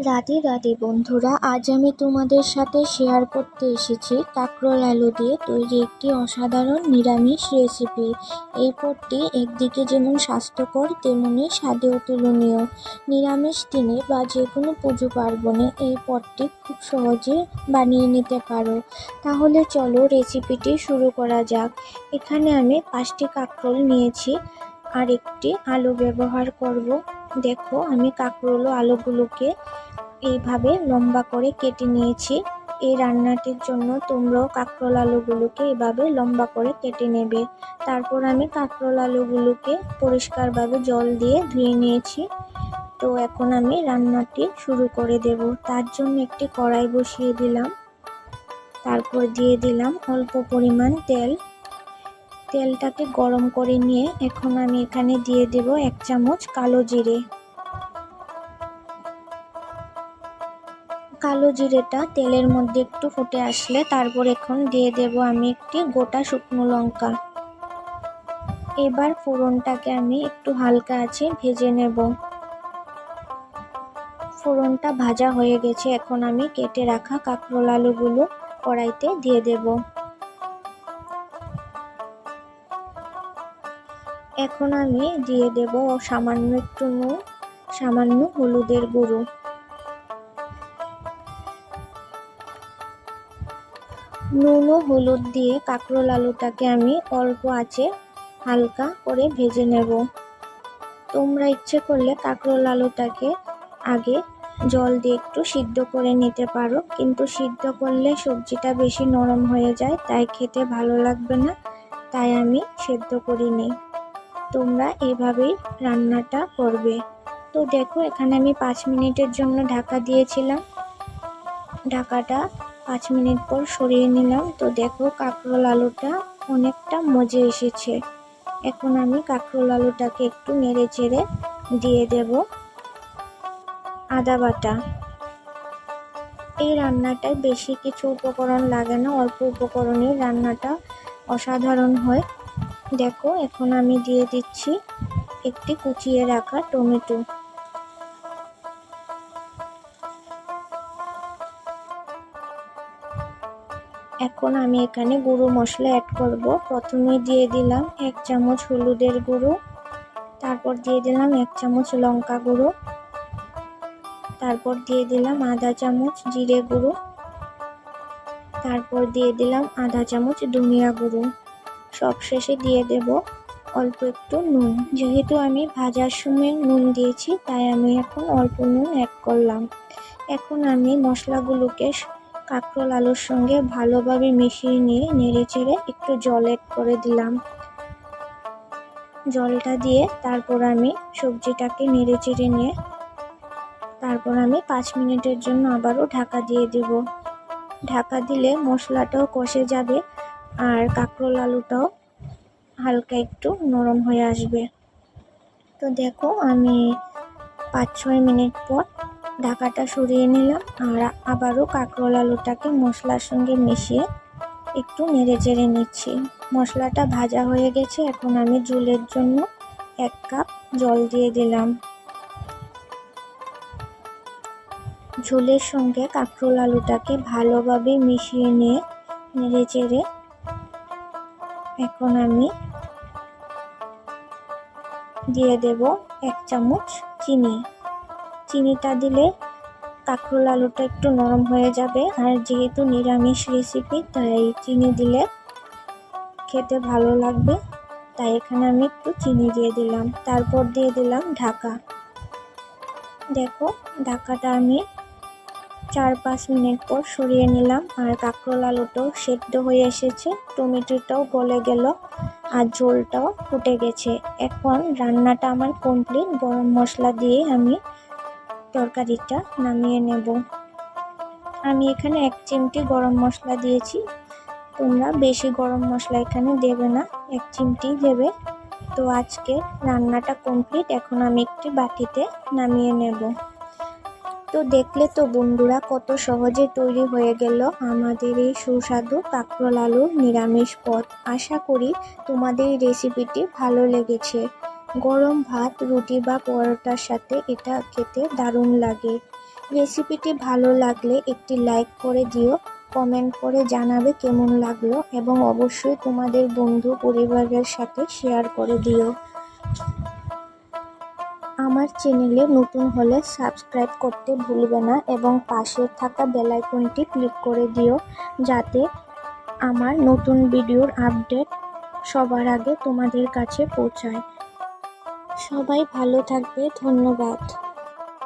রাধে রাধে বন্ধুরা, আজ আমি তোমাদের সাথে শেয়ার করতে এসেছি কাঁকরোল আলু দিয়ে তৈরি একটি অসাধারণ নিরামিষ রেসিপি। এই পদটি একদিকে যেমন স্বাস্থ্যকর তেমনি স্বাদে অতুলনীয়। নিরামিষ দিনে বা যে কোনো পুজো পার্বণে এই পদটি খুব সহজে বানিয়ে নিতে পারো। তাহলে চলো রেসিপিটি শুরু করা যাক। এখানে আমি 5টি কাঁকরোল নিয়েছি আর একটি আলু ব্যবহার করব। দেখো, আমি কাঁকরোল ও আলুগুলোকে এইভাবে লম্বা করে কেটে নিয়েছি। এই রান্নাটির জন্য তোমরাও কাঁকরোল আলুগুলোকে এভাবে লম্বা করে কেটে নেবে। তারপর আমি কাঁকরোল আলুগুলোকে পরিষ্কারভাবে জল দিয়ে ধুয়ে নিয়েছি। তো এখন আমি রান্নাটি শুরু করে দেব। তার জন্য একটি কড়াই বসিয়ে দিলাম। তারপর দিয়ে দিলাম অল্প পরিমাণ তেল। তেলটাকে গরম করে নিয়ে এখন আমি এখানে দিয়ে দেব 1 চামচ কালো জিরে। কালো জিরেটা তেলের মধ্যে একটু ফুটে আসলে তারপর এখন দিয়ে দেব আমি একটি গোটা শুকনো লঙ্কা। এবার ফোড়নটাকে আমি একটু হালকা আঁচে ভেজে নেব। ফোড়নটা ভাজা হয়ে গেছে, এখন আমি কেটে রাখা কাঁকরোল আলুগুলো কড়াইতে দিয়ে দেব। এখন আমি দিয়ে দেব সামান্য একটু নুন, সামান্য হলুদের গুঁড়ো। নুন ও হলুদ দিয়ে কাঁকরোল আলুটাকে আমি অল্প আঁচে হালকা করে ভেজে নেব। তোমরা ইচ্ছে করলে কাঁকরোল আলুটাকে আগে জল দিয়ে একটু সিদ্ধ করে নিতে পারো, কিন্তু সিদ্ধ করলে সবজিটা বেশি নরম হয়ে যায়, তাই খেতে ভালো লাগবে না, তাই আমি সেদ্ধ করিনি। তোমরা এভাবেই রান্নাটা করবে। তো দেখো, এখানে আমি 5 মিনিটের জন্য ঢাকা দিয়েছিলাম। ঢাকাটা 5 মিনিট পর সরিয়ে নিলাম। তো দেখো, কাঁকরোল আলুটা অনেকটা মজে এসেছে। এখন আমি কাঁকরোল আলুটাকে একটু নেড়ে চেড়ে দিয়ে দেব আদা বাটা। এই রান্নাটায় বেশি কিছু উপকরণ লাগে না, অল্প উপকরণে রান্নাটা অসাধারণ হয়। দেখো, এখন আমি দিয়ে দিচ্ছি একটি কুচিয়ে রাখা টমেটো। এখন আমি এখানে গুঁড়ো মশলা অ্যাড করব। প্রথমে দিয়ে দিলাম 1 চামচ হলুদের গুঁড়ো, তারপর দিয়ে দিলাম 1 চামচ লঙ্কা গুঁড়ো, তারপর দিয়ে দিলাম আধা চামচ জিরে গুঁড়ো, তারপর দিয়ে দিলাম আধা চামচ ধনিয়া গুঁড়ো। সবশেষে দিয়ে দেব অল্প একটু নুন। যেহেতু আমি ভাজার সময় নুন দিয়েছি, তাই আমি এখন অল্প নুন অ্যাড করলাম। এখন আমি মশলাগুলোকে কাঁকরোল আলুর সঙ্গে ভালোভাবে মিশিয়ে নিয়ে নেড়ে চেড়ে একটু জল অ্যাড করে দিলাম। জলটা দিয়ে তারপর আমি সবজিটাকে নেড়ে চেড়ে নিয়ে তারপর আমি 5 মিনিটের জন্য আবারও ঢাকা দিয়ে দেব। ঢাকা দিলে মশলাটাও কষে যাবে আর কাঁকরোল আলুটাও হালকা একটু নরম হয়ে আসবে। তো দেখো, আমি 5-6 মিনিট পর ঢাকাটা সরিয়ে নিলাম আর আবারও কাঁকরোল আলুটাকে মশলার সঙ্গে মিশিয়ে একটু নেড়ে চেড়ে নিচ্ছি। মশলাটা ভাজা হয়ে গেছে, এখন আমি ঝোলের জন্য 1 কাপ জল দিয়ে দিলাম। ঝোলের সঙ্গে কাঁকরোল আলুটাকে ভালোভাবে মিশিয়ে নিয়ে নেড়ে চেড়ে এখন আমি দিয়ে দেব 1 চামচ চিনি। চিনিটা দিলে কাঁকরোল আলুটা একটু নরম হয়ে যাবে, আর যেহেতু নিরামিষ রেসিপি তাই চিনি দিলে খেতে ভালো লাগবে, তাই এখানে আমি একটু চিনি দিয়ে দিলাম। তারপর দিয়ে দিলাম ঢাকা। দেখো, ঢাকাটা আমি 4-5 মিনিট পর সরিয়ে নিলাম আর কাঁকরোল আলুটাও সেদ্ধ হয়ে এসেছে, টমেটোটাও গলে গেল আর ঝোলটাও ফুটে গেছে। এখন রান্নাটা আমার কমপ্লিট। গরম মশলা দিয়ে আমি তরকারিটা নামিয়ে নেব। আমি এখানে 1 চিমটি গরম মশলা দিয়েছি, তোমরা বেশি গরম মশলা এখানে দেবে না, 1 চিমটি দেবে। তো আজকে রান্নাটা কমপ্লিট। এখন আমি একটি বাটিতে নামিয়ে নেব। তো দেখলে তো বন্ধুরা, কত সহজে তৈরি হয়ে গেল আমাদের এই সুস্বাদু কাঁকরোল আলুর নিরামিষ পদ। আশা করি তোমাদের এই রেসিপিটি ভালো লেগেছে। গরম ভাত, রুটি বা পরোটার সাথে এটা খেতে দারুণ লাগে। রেসিপিটি ভালো লাগলে একটি লাইক করে দিও, কমেন্ট করে জানাবে কেমন লাগলো এবং অবশ্যই তোমাদের বন্ধু পরিবারের সাথে শেয়ার করে দিও। আমার চ্যানেলে নতুন হলে সাবস্ক্রাইব করতে ভুলবে না এবং পাশে থাকা বেল আইকনটি ক্লিক করে দিও, যাতে আমার নতুন ভিডিওর আপডেট সবার আগে তোমাদের কাছে পৌঁছায়। সবাই ভালো থাকবে, ধন্যবাদ।